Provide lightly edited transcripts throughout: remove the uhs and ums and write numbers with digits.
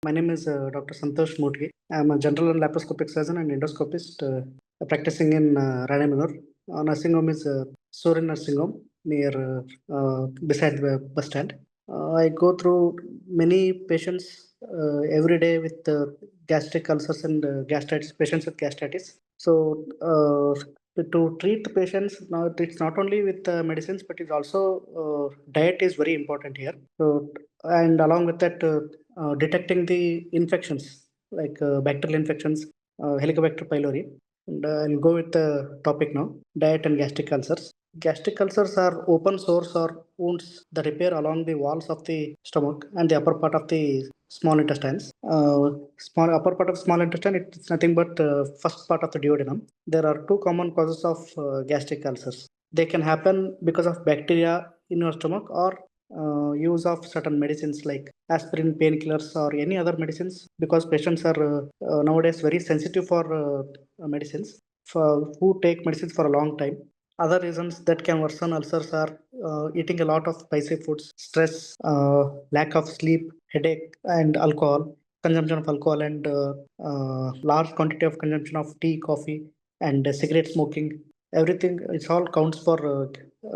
My name is Dr. Santosh V Motagi. I am a general and laparoscopic surgeon and endoscopist practicing in Ranamanur. Nursing home is Sorin Nursing Home near beside the bus stand. I go through many patients every day with gastric ulcers and gastritis, patients with gastritis. So, to treat the patients, now it's not only with medicines, but it's also diet is very important here. So, and along with that, detecting the infections like bacterial infections, Helicobacter pylori. And I'll go with the topic now: diet and gastric ulcers. Gastric ulcers are open sores or wounds that appear along the walls of the stomach and the upper part of the small intestines. Small upper part of small intestine, it's nothing but first part of the duodenum. There are two common causes of gastric ulcers. They can happen because of bacteria in your stomach or use of certain medicines like aspirin, painkillers, or any other medicines because patients are nowadays very sensitive for medicines for who take medicines for a long time. Other reasons that can worsen ulcers are eating a lot of spicy foods, stress, lack of sleep, headache, and alcohol, consumption of alcohol, and large quantity of consumption of tea, coffee, and cigarette smoking. Everything, it's all counts for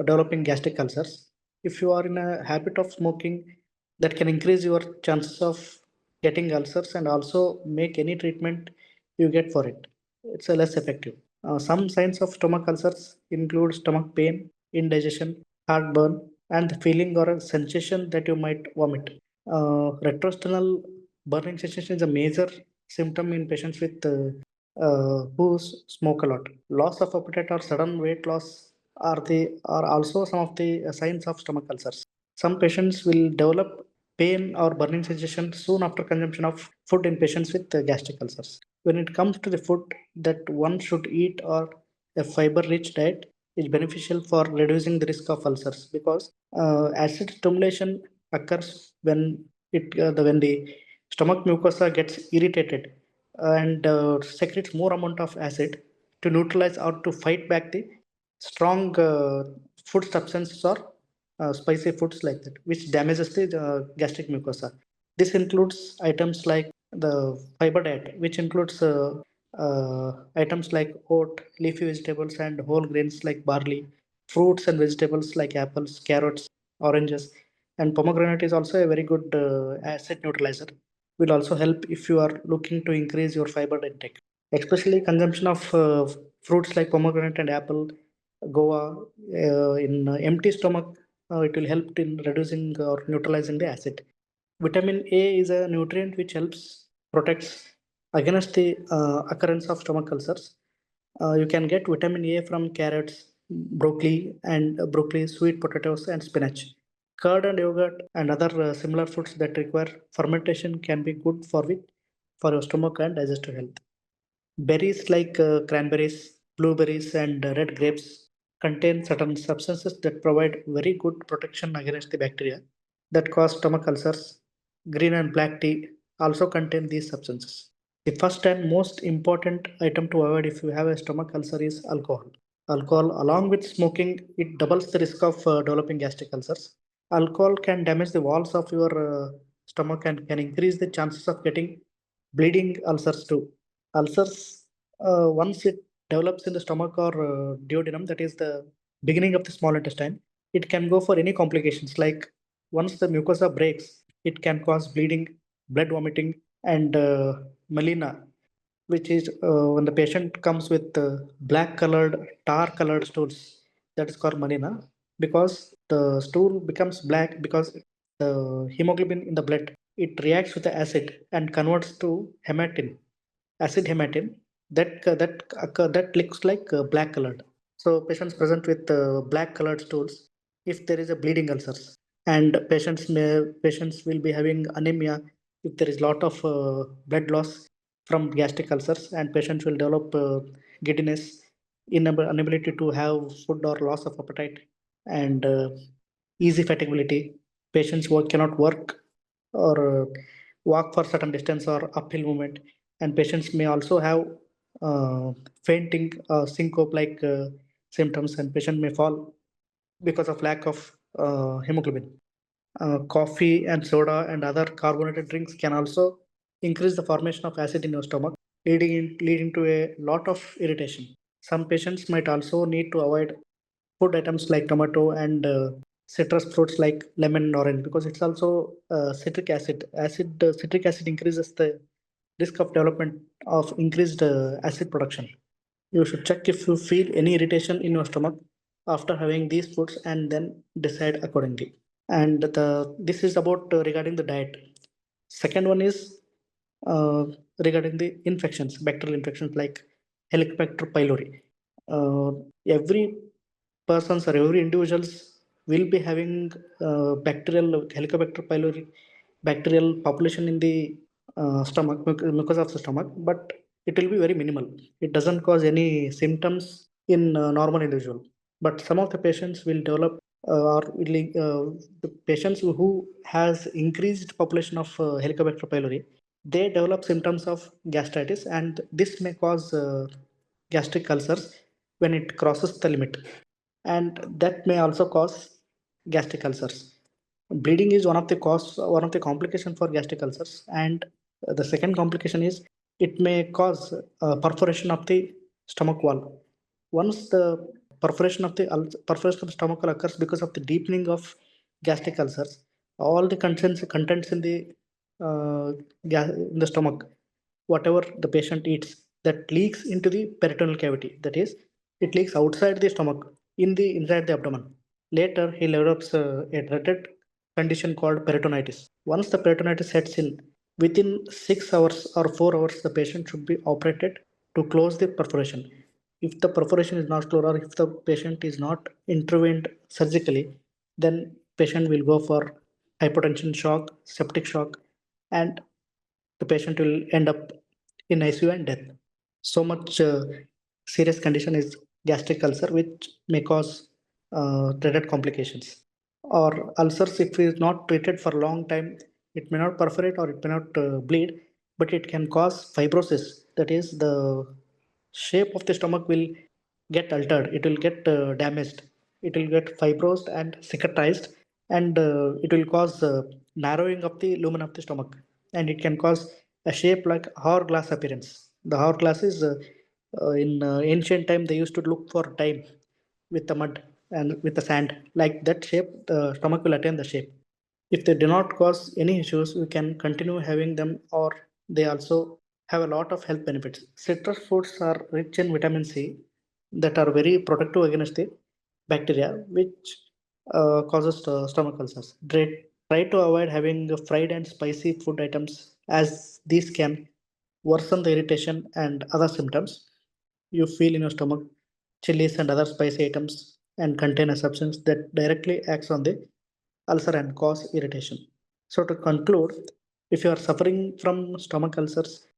developing gastric ulcers. If you are in a habit of smoking, that can increase your chances of getting ulcers and also make any treatment you get for it. It's a less effective. Some signs of stomach ulcers include stomach pain, indigestion, heartburn, and the feeling or a sensation that you might vomit. Retrosternal burning sensation is a major symptom in patients with who smoke a lot. Loss of appetite or sudden weight loss are also some of the signs of stomach ulcers. Some patients will develop pain or burning sensation soon after consumption of food in patients with gastric ulcers. When it comes to the food that one should eat or a fiber-rich diet is beneficial for reducing the risk of ulcers because acid stimulation occurs when the stomach mucosa gets irritated and secretes more amount of acid to neutralize or to fight back the strong food substances or spicy foods like that, which damages the gastric mucosa. This includes items like the fiber diet, which includes items like oat, leafy vegetables, and whole grains like barley, fruits and vegetables like apples, carrots, oranges, and pomegranate is also a very good acid neutralizer. Will also help if you are looking to increase your fiber intake, especially consumption of fruits like pomegranate and apple, guava in empty stomach. It will help in reducing or neutralizing the acid. Vitamin A is a nutrient which helps protects against the occurrence of stomach ulcers. You can get vitamin A from carrots, broccoli, sweet potatoes, and spinach. Curd and yogurt and other similar foods that require fermentation can be good for your stomach and digestive health. Berries like cranberries, blueberries, and red grapes contain certain substances that provide very good protection against the bacteria that cause stomach ulcers. Green and black tea also contain these substances. The first and most important item to avoid if you have a stomach ulcer is alcohol. Alcohol, along with smoking, it doubles the risk of developing gastric ulcers. Alcohol can damage the walls of your stomach and can increase the chances of getting bleeding ulcers too. Ulcers, once it develops in the stomach or duodenum, that is the beginning of the small intestine, it can go for any complications. Like once the mucosa breaks, it can cause bleeding, blood vomiting, and melena, which is when the patient comes with black colored, tar colored stools. That is called melena because the stool becomes black because the hemoglobin in the blood it reacts with the acid and converts to hematin, acid hematin that looks like black colored. So patients present with black colored stools if there is a bleeding ulcers, and patients will be having anemia if there is lot of blood loss from gastric ulcers, and patients will develop giddiness, inability to have food or loss of appetite, and easy fatigability. Patients who cannot work or walk for certain distance or uphill movement, and patients may also have fainting, syncope like symptoms, and patient may fall because of lack of hemoglobin. Coffee and soda and other carbonated drinks can also increase the formation of acid in your stomach, leading to a lot of irritation. Some patients might also need to avoid food items like tomato and citrus fruits like lemon and orange, because it's also citric acid. Citric acid increases the risk of development of increased acid production. You should check if you feel any irritation in your stomach after having these foods and then decide accordingly. And this is about regarding the diet. Second one is uh, regarding the infections, bacterial infections like Helicobacter pylori. Every persons or every individuals will be having bacterial Helicobacter pylori bacterial population in the stomach, mucosa of the stomach, but it will be very minimal. It doesn't cause any symptoms in normal individual. But some of the patients will develop the patients who has increased population of Helicobacter pylori, they develop symptoms of gastritis, and this may cause gastric ulcers when it crosses the limit, and that may also cause gastric ulcers. Bleeding is one of the complication for gastric ulcers, and the second complication is it may cause perforation of the stomach wall. Once the perforation of the stomach wall occurs because of the deepening of gastric ulcers, all the contents in the in the stomach, whatever the patient eats, that leaks into the peritoneal cavity. That is, it leaks outside the stomach in the inside the abdomen. Later, he develops a dreaded condition called peritonitis. Once the peritonitis sets in, within 6 hours or 4 hours, the patient should be operated to close the perforation. If the perforation is not closed, or if the patient is not intervened surgically, then patient will go for hypertension shock, septic shock, and the patient will end up in ICU and death. So much serious condition is gastric ulcer, which may cause dreaded complications. Or ulcers, if it is not treated for a long time, it may not perforate or it may not bleed, but it can cause fibrosis. That is, the shape of the stomach will get altered. It will get damaged. It will get fibrosed and cicatrized, and it will cause narrowing of the lumen of the stomach, and it can cause a shape like hourglass appearance. The hourglass is in ancient time they used to look for time with the mud and with the sand. Like that shape, the stomach will attain the shape. If they do not cause any issues, we can continue having them, or they also have a lot of health benefits. Citrus fruits are rich in vitamin C that are very protective against the bacteria, which causes stomach ulcers. Try to avoid having fried and spicy food items, as these can worsen the irritation and other symptoms you feel in your stomach. Chilies and other spicy items and contain a substance that directly acts on the ulcer and cause irritation. So to conclude, if you are suffering from stomach ulcers,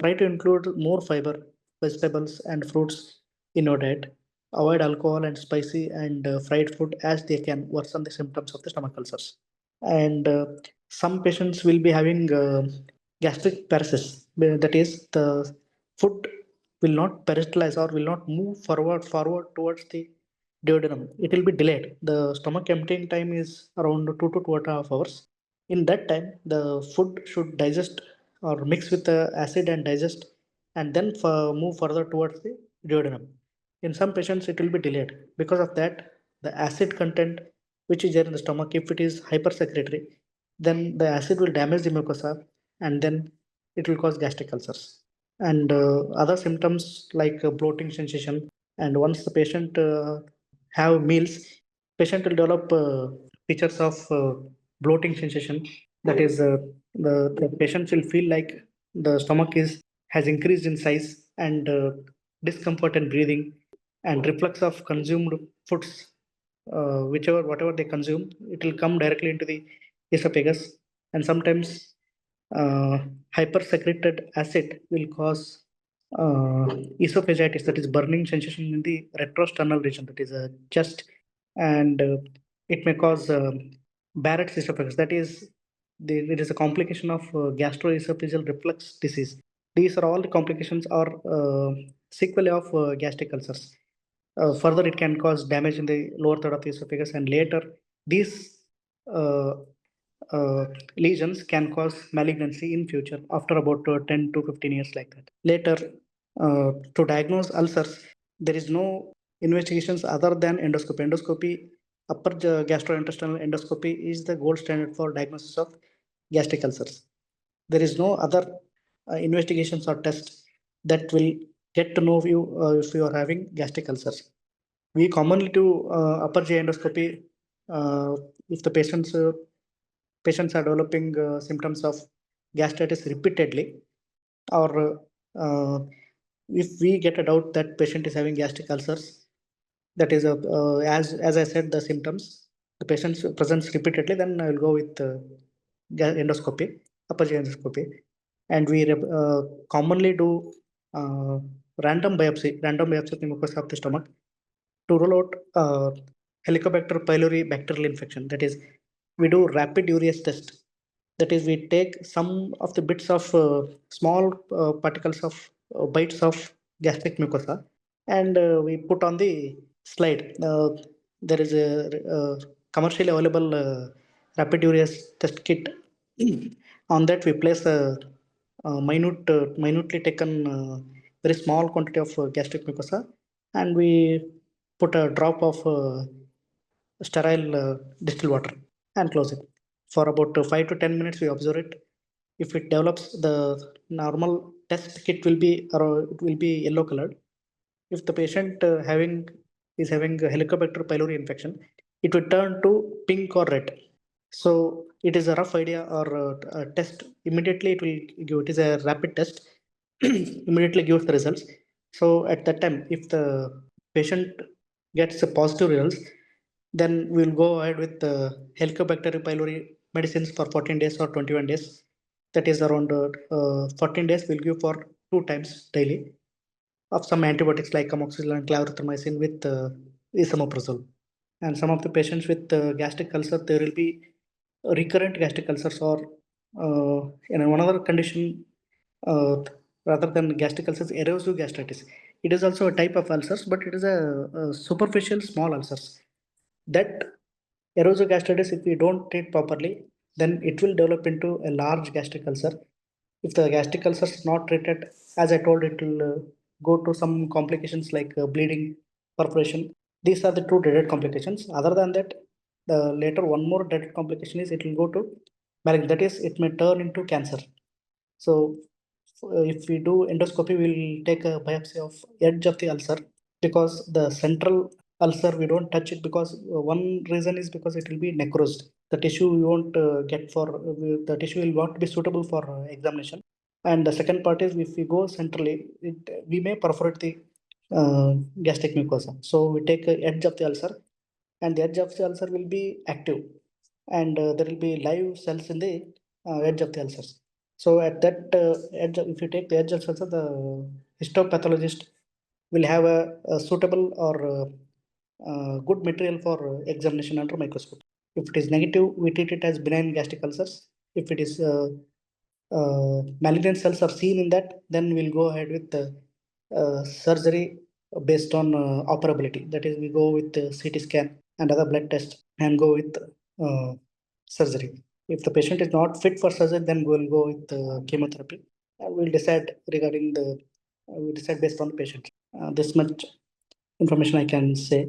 try to include more fiber, vegetables, and fruits in your diet. Avoid alcohol and spicy and fried food, as they can worsen the symptoms of the stomach ulcers. And some patients will be having gastric paresis. That is, the food will not peristaltize or will not move forward towards the duodenum. It will be delayed. The stomach emptying time is around 2 to 2.5 hours. In that time, the food should digest or mix with the acid and digest, and then move further towards the duodenum. In some patients, it will be delayed. Because of that, the acid content which is there in the stomach, if it is hypersecretory, then the acid will damage the mucosa, and then it will cause gastric ulcers. And other symptoms like bloating sensation. And once the patient have meals, patient will develop features of bloating sensation. That is, the patient will feel like the stomach is has increased in size, and discomfort in breathing, and reflux of consumed foods. Whatever they consume, it will come directly into the esophagus, and sometimes uh, hypersecreted acid will cause uh, esophagitis, that is burning sensation in the retrosternal region, that is a chest, and it may cause Barrett's esophagus, that is it is a complication of gastroesophageal reflux disease. These are all the complications or sequelae of gastric ulcers. Further, it can cause damage in the lower third of the esophagus, and later these uh, lesions can cause malignancy in future after about 10 to 15 years like that. Later, to diagnose ulcers, there is no investigations other than endoscopy. Endoscopy, upper gastrointestinal endoscopy is the gold standard for diagnosis of gastric ulcers. There is no other investigations or tests that will get to know if you are having gastric ulcers. We commonly do upper GI endoscopy if the patients are developing symptoms of gastritis repeatedly, or if we get a doubt that patient is having gastric ulcers, that is as I said, the symptoms, the patient presents repeatedly, then I will go with endoscopy, upper GI endoscopy, and we commonly do uh, random biopsy of the mucosa of the stomach to rule out Helicobacter pylori bacterial infection. That is, we do rapid urease test. That is, we take some of the bits of small particles of bites of gastric mucosa, and we put on the slide. There is a commercially available rapid urease test kit. On that, we place minutely taken very small quantity of gastric mucosa, and we put a drop of sterile distilled water and close it. For about 5 to 10 minutes, we observe it. If it develops, the normal test kit will be, it will be yellow colored. If the patient is having a Helicobacter pylori infection, it will turn to pink or red. So it is a rough idea or a test. Immediately it will give. It is a rapid test. Immediately gives the results. So at that time, if the patient gets a positive results, then we'll go ahead with the Helicobacter pylori medicines for 14 days or 21 days. That is around 14 days. We'll give for 2 times daily of some antibiotics like amoxicillin, clarithromycin with esomeprazole. And some of the patients with gastric ulcer, there will be recurrent gastric ulcers, or in another condition rather than gastric ulcers, erosive gastritis. It is also a type of ulcers, but it is a superficial small ulcers. That erosive gastritis, if we don't treat properly, then it will develop into a large gastric ulcer. If the gastric ulcer is not treated, as I told, it will go to some complications like bleeding, perforation. These are the two dreaded complications. Other than that, the later one more dreaded complication is it will go to malignant. That is, it may turn into cancer. So if we do endoscopy, we'll take a biopsy of edge of the ulcer, because the central ulcer we don't touch it, because one reason is because it will be necrosed. The tissue we won't get for the tissue will not be suitable for examination. And the second part is, if we go centrally, we may perforate the gastric mucosa. So we take a edge of the ulcer, and the edge of the ulcer will be active, and there will be live cells in the edge of the ulcers. So at that edge, if you take the edge of the ulcer, the histopathologist will have a suitable or good material for examination under microscope. If it is negative, we treat it as benign gastric ulcers. If it is malignant cells are seen in that, then we'll go ahead with the surgery based on operability. That is, we go with the CT scan and other blood tests and go with surgery. If the patient is not fit for surgery, then we'll go with chemotherapy. We'll decide regarding the, we decide based on the patient. This much information I can say.